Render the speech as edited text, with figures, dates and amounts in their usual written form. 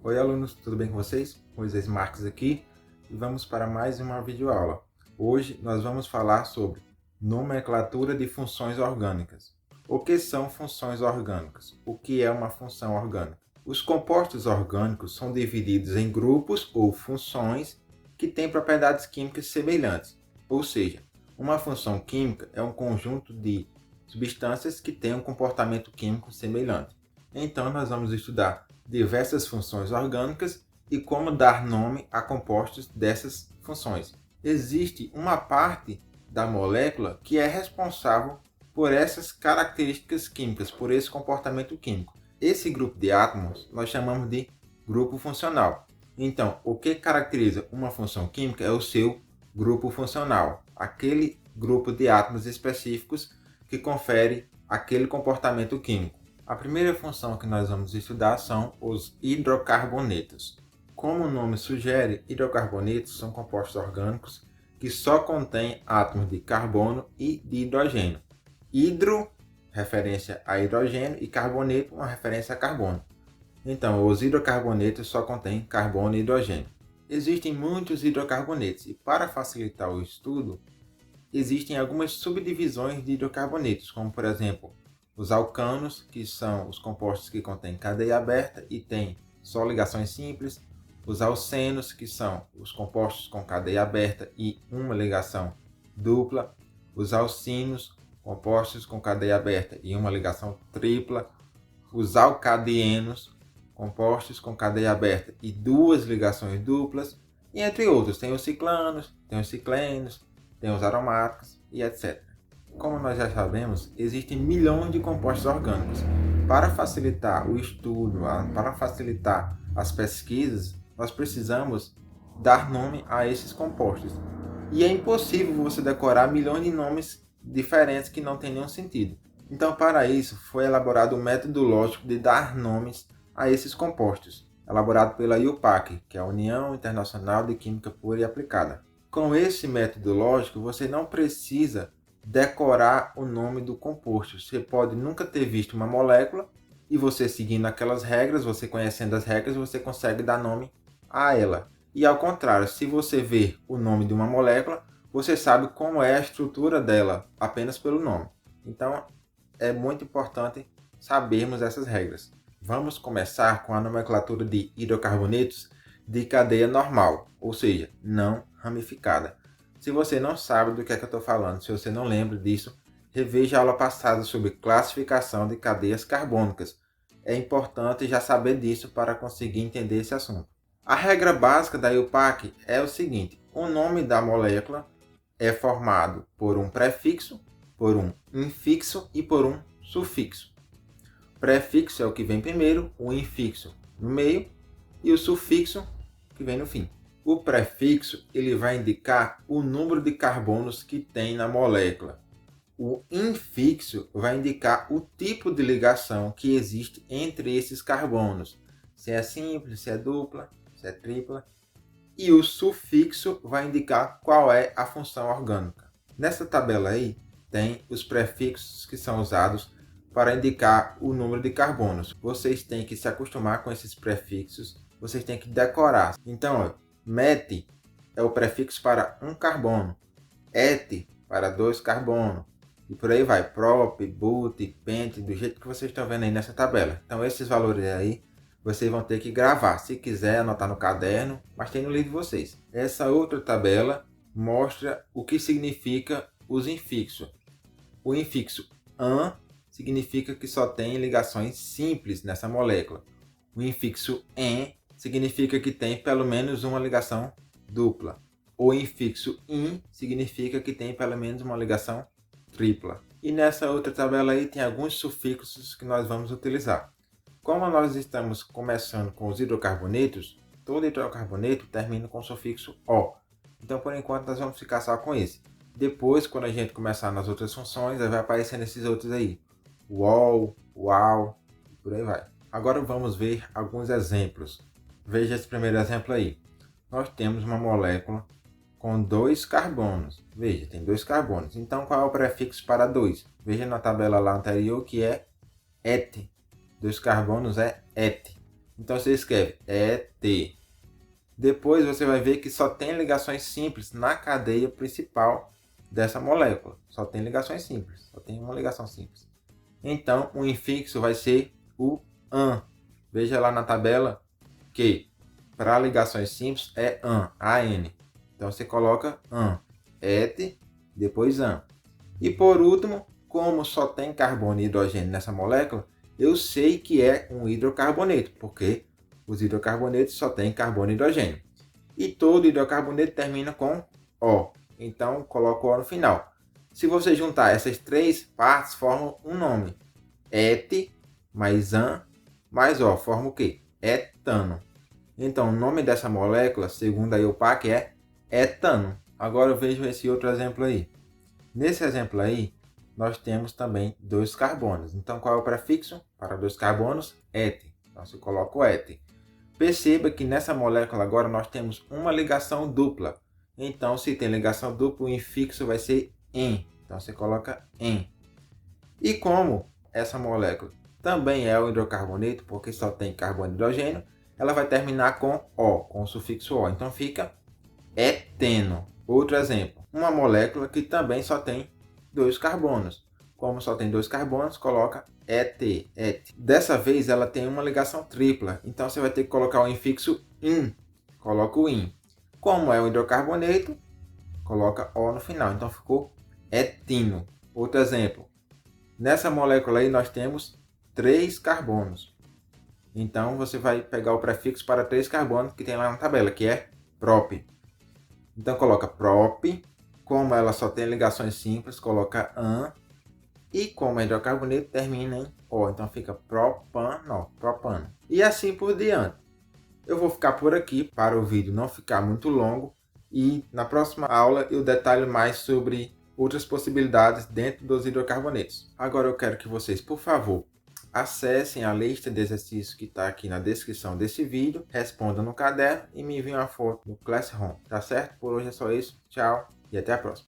Oi alunos, tudo bem com vocês? Moisés Marques aqui e vamos para mais uma videoaula. Hoje nós vamos falar sobre nomenclatura de funções orgânicas. O que são funções orgânicas? O que é uma função orgânica? Os compostos orgânicos são divididos em grupos ou funções que têm propriedades químicas semelhantes. Ou seja, uma função química é um conjunto de substâncias que têm um comportamento químico semelhante. Então nós vamos estudar diversas funções orgânicas e como dar nome a compostos dessas funções. Existe uma parte da molécula que é responsável por essas características químicas, por esse comportamento químico. Esse grupo de átomos nós chamamos de grupo funcional. Então, o que caracteriza uma função química é o seu grupo funcional, aquele grupo de átomos específicos que confere aquele comportamento químico. A primeira função que nós vamos estudar são os hidrocarbonetos. Como o nome sugere, hidrocarbonetos são compostos orgânicos que só contêm átomos de carbono e de hidrogênio. Hidro, referência a hidrogênio, e carboneto, uma referência a carbono. Então, os hidrocarbonetos só contêm carbono e hidrogênio. Existem muitos hidrocarbonetos e, para facilitar o estudo, existem algumas subdivisões de hidrocarbonetos, como por exemplo, os alcanos, que são os compostos que contêm cadeia aberta e têm só ligações simples. Os alcenos, que são os compostos com cadeia aberta e uma ligação dupla. Os alcinos, compostos com cadeia aberta e uma ligação tripla. Os alcadienos, compostos com cadeia aberta e duas ligações duplas. E entre outros, tem os ciclanos, tem os ciclenos, tem os aromáticos e etc. Como nós já sabemos, existem milhões de compostos orgânicos. Para facilitar o estudo, para facilitar as pesquisas, nós precisamos dar nome a esses compostos. E é impossível você decorar milhões de nomes diferentes que não têm nenhum sentido. Então, para isso, foi elaborado um método lógico de dar nomes a esses compostos, elaborado pela IUPAC, que é a União Internacional de Química Pura e Aplicada. Com esse método lógico, você não precisa decorar o nome do composto. Você pode nunca ter visto uma molécula e você seguindo aquelas regras, você conhecendo as regras, você consegue dar nome a ela. E ao contrário, se você ver o nome de uma molécula, você sabe como é a estrutura dela apenas pelo nome. Então, é muito importante sabermos essas regras. Vamos começar com a nomenclatura de hidrocarbonetos de cadeia normal, ou seja, não ramificada. Se você não sabe do que é que eu estou falando, se você não lembra disso, reveja a aula passada sobre classificação de cadeias carbônicas. É importante já saber disso para conseguir entender esse assunto. A regra básica da IUPAC é o seguinte: o nome da molécula é formado por um prefixo, por um infixo e por um sufixo. O prefixo é o que vem primeiro, o infixo no meio e o sufixo que vem no fim. O prefixo ele vai indicar o número de carbonos que tem na molécula. O infixo vai indicar o tipo de ligação que existe entre esses carbonos. Se é simples, se é dupla, se é tripla. E o sufixo vai indicar qual é a função orgânica. Nessa tabela aí tem os prefixos que são usados para indicar o número de carbonos. Vocês têm que se acostumar com esses prefixos, vocês têm que decorar. Então, met é o prefixo para um carbono, et para 2 carbonos, e por aí vai, prop, but, pent, do jeito que vocês estão vendo aí nessa tabela. Então esses valores aí vocês vão ter que gravar, se quiser anotar no caderno, mas tem no livro de vocês. Essa outra tabela mostra o que significa os infixos. O infixo an significa que só tem ligações simples nessa molécula. O infixo en significa que tem pelo menos uma ligação dupla. O infixo in significa que tem pelo menos uma ligação tripla. E nessa outra tabela aí tem alguns sufixos que nós vamos utilizar. Como nós estamos começando com os hidrocarbonetos, todo hidrocarboneto termina com o sufixo O. Então, por enquanto, nós vamos ficar só com esse. Depois, quando a gente começar nas outras funções, vai aparecendo esses outros aí. UOL, UAU, e por aí vai. Agora vamos ver alguns exemplos. Veja esse primeiro exemplo aí. Nós temos uma molécula com 2 carbonos. Veja, tem 2 carbonos. Então, qual é o prefixo para 2? Veja na tabela lá anterior que é et. 2 carbonos é et. Então você escreve ET. Depois você vai ver que só tem ligações simples na cadeia principal dessa molécula. Só tem ligações simples, só tem uma ligação simples. Então o infixo vai ser o AN. Veja lá na tabela que para ligações simples é AN. Então você coloca AN, ET, depois AN. E por último, como só tem carbono e hidrogênio nessa molécula, eu sei que é um hidrocarboneto, porque os hidrocarbonetos só têm carbono e hidrogênio. E todo hidrocarboneto termina com O. Então coloco O no final. Se você juntar essas três partes, formam um nome. Et mais AN mais O forma o quê? Etano. Então o nome dessa molécula, segundo a IUPAC, é etano. Agora eu vejo esse outro exemplo aí. Nesse exemplo aí, nós temos também dois carbonos. Então qual é o prefixo para dois carbonos? Et. Então se coloca o et. Perceba que nessa molécula agora nós temos uma ligação dupla. Então se tem ligação dupla, o infixo vai ser en. Então você coloca en. E como essa molécula também é o hidrocarboneto, porque só tem carbono e hidrogênio, ela vai terminar com O, com o sufixo O. Então fica eteno. Outro exemplo, uma molécula que também só tem dois carbonos. Como só tem dois carbonos, coloca ET, et. Dessa vez ela tem uma ligação tripla, então você vai ter que colocar o infixo IN. Coloca o IN. Como é um hidrocarboneto, coloca O no final, então ficou etino. Outro exemplo, nessa molécula aí nós temos 3 carbonos. Então você vai pegar o prefixo para 3 carbonos que tem lá na tabela, que é prop. Então coloca prop, como ela só tem ligações simples, coloca AN, e como é hidrocarboneto termina em O, então fica propano, propano. E assim por diante. Eu vou ficar por aqui para o vídeo não ficar muito longo e na próxima aula eu detalho mais sobre outras possibilidades dentro dos hidrocarbonetos. Agora eu quero que vocês, por favor, acessem a lista de exercícios que está aqui na descrição desse vídeo, respondam no caderno e me enviem uma foto no Classroom, tá certo? Por hoje é só isso, tchau e até a próxima.